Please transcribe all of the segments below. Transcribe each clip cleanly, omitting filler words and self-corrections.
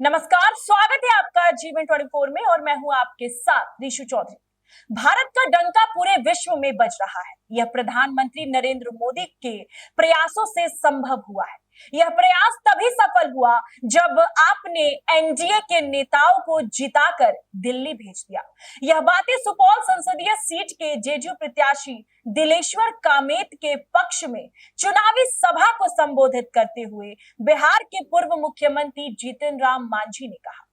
नमस्कार, स्वागत है आपका जीवन 24 में और मैं हूं आपके साथ ऋषु चौधरी। भारत का डंका पूरे विश्व में बज रहा है। यह प्रधानमंत्री नरेंद्र मोदी के प्रयासों से संभव हुआ है। यह प्रयास तभी सफल हुआ जब आपने एनडीए के नेताओं को जिताकर दिल्ली भेज दिया। यह बातें सुपौल संसदीय सीट के जेडीयू प्रत्याशी दिलेश्वर कामेत के पक्ष में चुनावी सभा को संबोधित करते हुए बिहार के पूर्व मुख्यमंत्री जीतन राम मांझी ने कहा।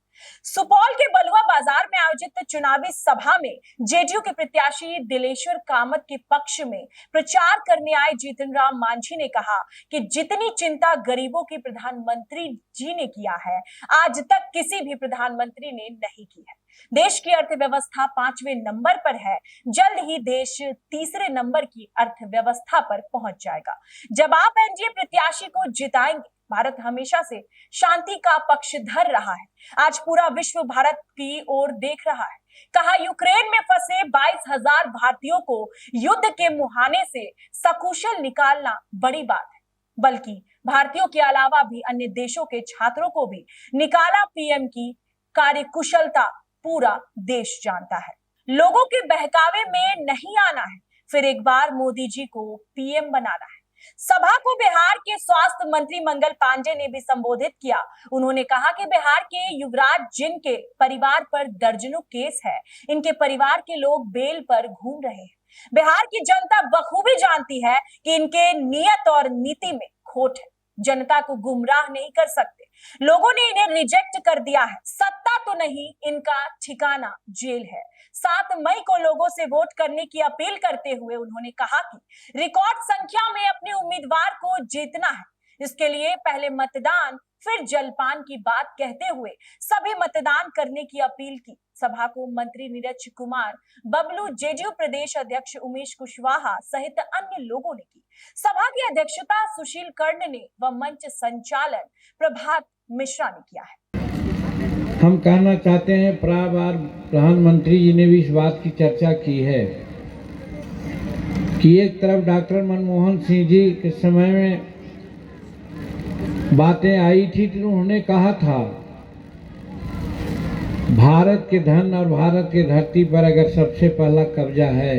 सुपौल के बलुआ बाजार में आयोजित चुनावी सभा में जेडीयू के प्रत्याशी दिलेश्वर कामत के पक्ष में प्रचार करने आए जीतन राम मांझी ने कहा कि जितनी चिंता गरीबों की प्रधानमंत्री जी ने किया है, आज तक किसी भी प्रधानमंत्री ने नहीं की है। देश की अर्थव्यवस्था 5वें नंबर पर है। जल्द ही देश तीसरे नंबर की अर्थव्यवस्था पर पहुंच जाएगा। जब आप एनडीए प्रत्याशी को जिताएंगे, भारत हमेशा से शांति का पक्षधर रहा है। आज पूरा विश्व भारत की ओर देख रहा है। कहा, यूक्रेन में फंसे 22,000 भारतीयों को युद्ध के मुहाने से सकुशल निकालना बड़ी बात है, बल्कि भारतीयों के अलावा भी अन्य देशों के छात्रों को भी निकाला। पीएम की कार्यकुशलता पूरा देश जानता है। लोगों के बहकावे में नहीं आना है, फिर एक बार मोदी जी को पीएम बनाना है। सभा को बिहार के स्वास्थ्य मंत्री मंगल पांडे ने भी संबोधित किया। उन्होंने कहा कि बिहार के युवराज जिनके परिवार पर दर्जनों केस है, इनके परिवार के लोग बेल पर घूम रहे हैं। बिहार की जनता बखूबी जानती है कि इनके नियत और नीति में खोट है। जनता को गुमराह नहीं कर सकते। लोगों ने इन्हें रिजेक्ट कर दिया है। सत्ता तो नहीं, इनका ठिकाना जेल है। 7 मई को लोगों से वोट करने की अपील करते हुए उन्होंने कहा कि रिकॉर्ड संख्या में अपने उम्मीदवार को जीतना है। इसके लिए पहले मतदान फिर जलपान की बात कहते हुए सभी मतदान करने की अपील की। सभा को मंत्री नीरज कुमार, बबलू, जेडीयू प्रदेश अध्यक्ष उमेश कुशवाहा सहित अन्य लोगों ने की। सभा की अध्यक्षता सुशील कर्ण ने व मंच संचालन प्रभात मिश्रा ने किया है। हम कहना चाहते हैं, प्रधानमंत्री जी ने भी इस बात की चर्चा की है कि एक तरफ डॉक्टर मनमोहन सिंह जी के समय में बातें आई थी तो उन्होंने कहा था, भारत के धन और भारत की धरती पर अगर सबसे पहला कब्जा है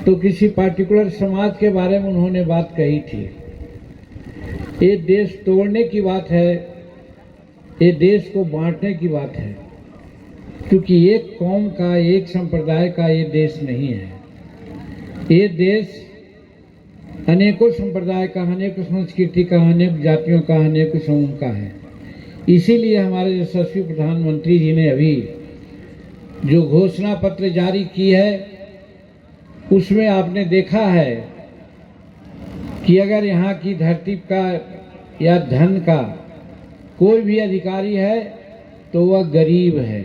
तो किसी पार्टिकुलर समाज के बारे में उन्होंने बात कही थी। ये देश तोड़ने की बात है, ये देश को बांटने की बात है, क्योंकि एक कौम का, एक संप्रदाय का ये देश नहीं है। ये देश अनेकों संप्रदाय का, अनेकों संस्कृति का, अनेक जातियों का, अनेकों समूह का है। इसीलिए हमारे यशस्वी प्रधानमंत्री जी ने अभी जो घोषणा पत्र जारी की है, उसमें आपने देखा है कि अगर यहाँ की धरती का या धन का कोई भी अधिकारी है तो वह गरीब है।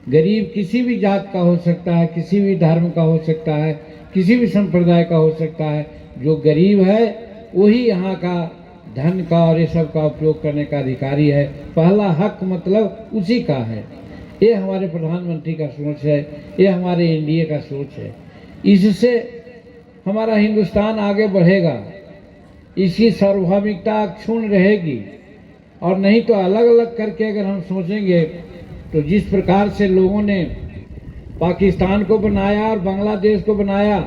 गरीब किसी भी जात का हो सकता है, किसी भी धर्म का हो सकता है, किसी भी संप्रदाय का हो सकता है। जो गरीब है वही यहाँ का धन का और ये सब का उपयोग करने का अधिकारी है। पहला हक मतलब उसी का है। ये हमारे प्रधानमंत्री का सोच है, ये हमारे एनडीए का सोच है। इससे हमारा हिंदुस्तान आगे बढ़ेगा, इसकी सार्वभौमिकता क्षुण्ण रहेगी। और नहीं तो अलग अलग करके अगर हम सोचेंगे तो जिस प्रकार से लोगों ने पाकिस्तान को बनाया और बांग्लादेश को बनाया,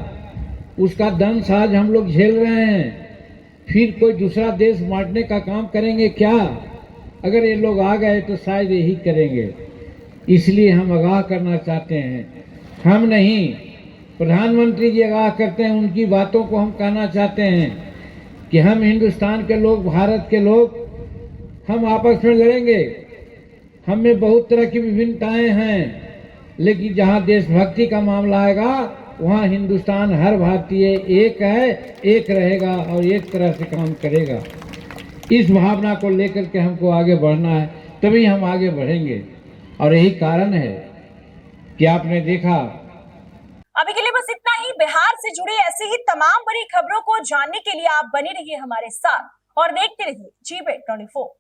उसका दंश आज हम लोग झेल रहे हैं। फिर कोई दूसरा देश बांटने का काम करेंगे क्या? अगर ये लोग आ गए तो शायद यही करेंगे। इसलिए हम आगाह करना चाहते हैं, हम नहीं, प्रधानमंत्री जी आगाह करते हैं। उनकी बातों को हम कहना चाहते हैं कि हम हिंदुस्तान के लोग, भारत के लोग, हम आपस में लड़ेंगे। हम में बहुत तरह की विभिन्नताएं हैं, लेकिन जहां देशभक्ति का मामला आएगा वहां हिंदुस्तान, हर भारतीय एक है, एक रहेगा और एक तरह से काम करेगा। इस भावना को लेकर के हमको आगे बढ़ना है, तभी हम आगे बढ़ेंगे। और यही कारण है कि आपने देखा। अभी के लिए बस इतना ही। बिहार से जुड़ी ऐसी ही तमाम बड़ी खबरों को जानने के लिए आप बने रहिए हमारे साथ और देखते रहिए जीवन 24।